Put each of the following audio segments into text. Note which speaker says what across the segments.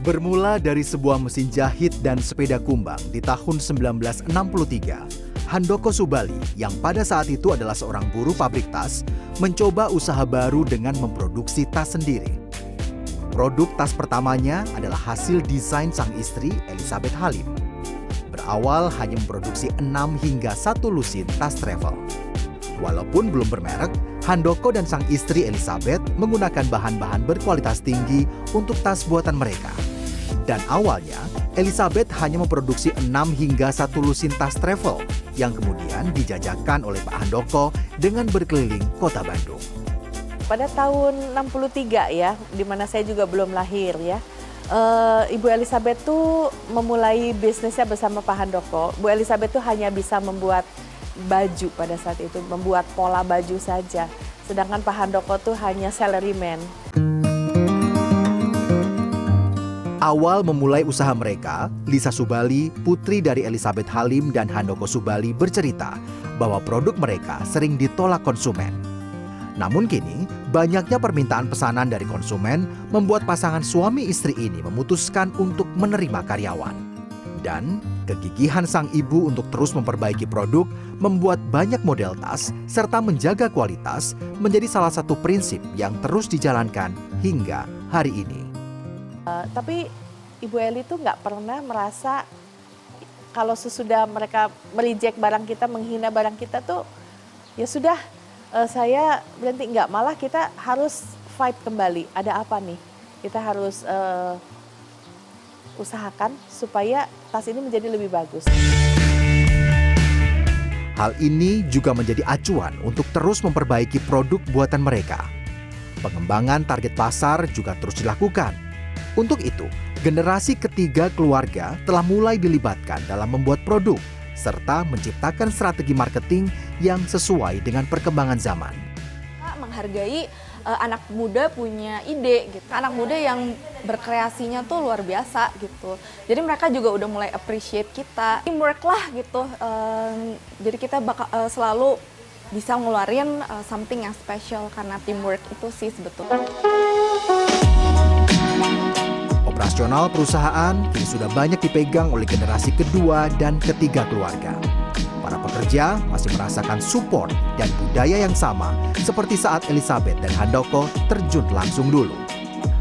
Speaker 1: Bermula dari sebuah mesin jahit dan sepeda kumbang di tahun 1963, Handoko Subali yang pada saat itu adalah seorang buruh pabrik tas, mencoba usaha baru dengan memproduksi tas sendiri. Produk tas pertamanya adalah hasil desain sang istri Elizabeth Halim. Berawal hanya memproduksi 6 hingga 1 lusin tas travel. Walaupun belum bermerek, Handoko dan sang istri Elizabeth menggunakan bahan-bahan berkualitas tinggi untuk tas buatan mereka. Dan awalnya, Elizabeth hanya memproduksi 6 hingga 1 lusin tas travel yang kemudian dijajakan oleh Pak Handoko dengan berkeliling kota Bandung.
Speaker 2: Pada tahun 63 ya, di mana saya juga belum lahir ya, Ibu Elizabeth tuh memulai bisnisnya bersama Pak Handoko. Bu Elizabeth tuh hanya bisa membuat baju pada saat itu, membuat pola baju saja. Sedangkan Pak Handoko tuh hanya salaryman.
Speaker 1: Awal memulai usaha mereka, Lisa Subali, putri dari Elizabeth Halim dan Handoko Subali bercerita bahwa produk mereka sering ditolak konsumen. Namun kini, banyaknya permintaan pesanan dari konsumen membuat pasangan suami istri ini memutuskan untuk menerima karyawan. Dan kegigihan sang ibu untuk terus memperbaiki produk membuat banyak model tas serta menjaga kualitas menjadi salah satu prinsip yang terus dijalankan hingga hari ini.
Speaker 2: Tapi Ibu Eli tuh nggak pernah merasa kalau sesudah mereka mereject barang kita, menghina barang kita tuh ya sudah saya berhenti, nggak, malah kita harus fight kembali. Ada apa nih? Kita harus usahakan supaya tas ini menjadi lebih bagus.
Speaker 1: Hal ini juga menjadi acuan untuk terus memperbaiki produk buatan mereka. Pengembangan target pasar juga terus dilakukan. Untuk itu, generasi ketiga keluarga telah mulai dilibatkan dalam membuat produk, serta menciptakan strategi marketing yang sesuai dengan perkembangan zaman.
Speaker 3: Menghargai anak muda punya ide gitu. Anak muda yang berkreasinya tuh luar biasa gitu. Jadi mereka juga udah mulai appreciate kita. Teamwork lah gitu. Jadi kita bakal selalu bisa ngeluarin something yang special karena teamwork itu sih sebetulnya.
Speaker 1: Operasional perusahaan kini sudah banyak dipegang oleh generasi kedua dan ketiga keluarga. Para pekerja masih merasakan support dan budaya yang sama seperti saat Elizabeth dan Handoko terjun langsung dulu.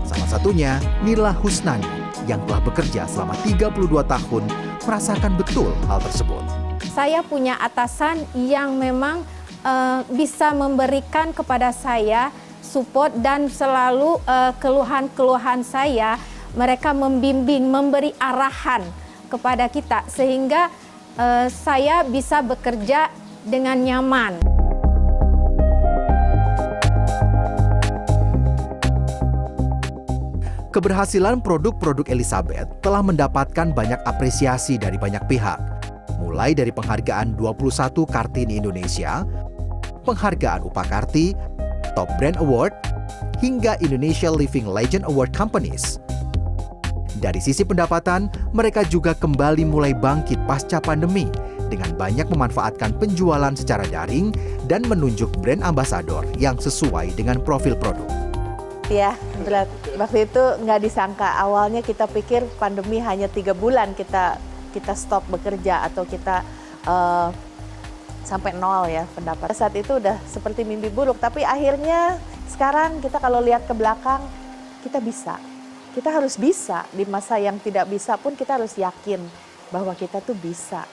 Speaker 1: Salah satunya Nila Husnani yang telah bekerja selama 32 tahun merasakan betul hal tersebut.
Speaker 4: Saya punya atasan yang memang bisa memberikan kepada saya support dan selalu keluhan-keluhan saya mereka membimbing, memberi arahan kepada kita sehingga saya bisa bekerja dengan nyaman.
Speaker 1: Keberhasilan produk-produk Elizabeth telah mendapatkan banyak apresiasi dari banyak pihak. Mulai dari penghargaan 21 Kartini Indonesia, penghargaan Upakarti, Top Brand Award, hingga Indonesia Living Legend Award Companies. Dari sisi pendapatan, mereka juga kembali mulai bangkit pasca pandemi dengan banyak memanfaatkan penjualan secara daring dan menunjuk brand ambasador yang sesuai dengan profil produk.
Speaker 2: Ya, berat. Waktu itu nggak disangka. Awalnya kita pikir pandemi hanya 3 bulan kita stop bekerja atau kita sampai nol ya pendapatan. Saat itu udah seperti mimpi buruk, tapi akhirnya sekarang kita kalau lihat ke belakang, kita bisa. Kita harus bisa, di masa yang tidak bisa pun kita harus yakin bahwa kita tuh bisa.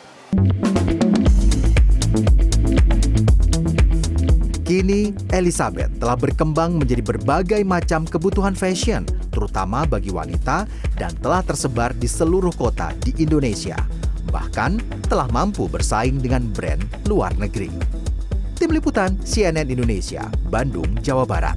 Speaker 1: Kini, Elizabeth telah berkembang menjadi berbagai macam kebutuhan fashion, terutama bagi wanita, dan telah tersebar di seluruh kota di Indonesia. Bahkan, telah mampu bersaing dengan brand luar negeri. Tim Liputan CNN Indonesia, Bandung, Jawa Barat.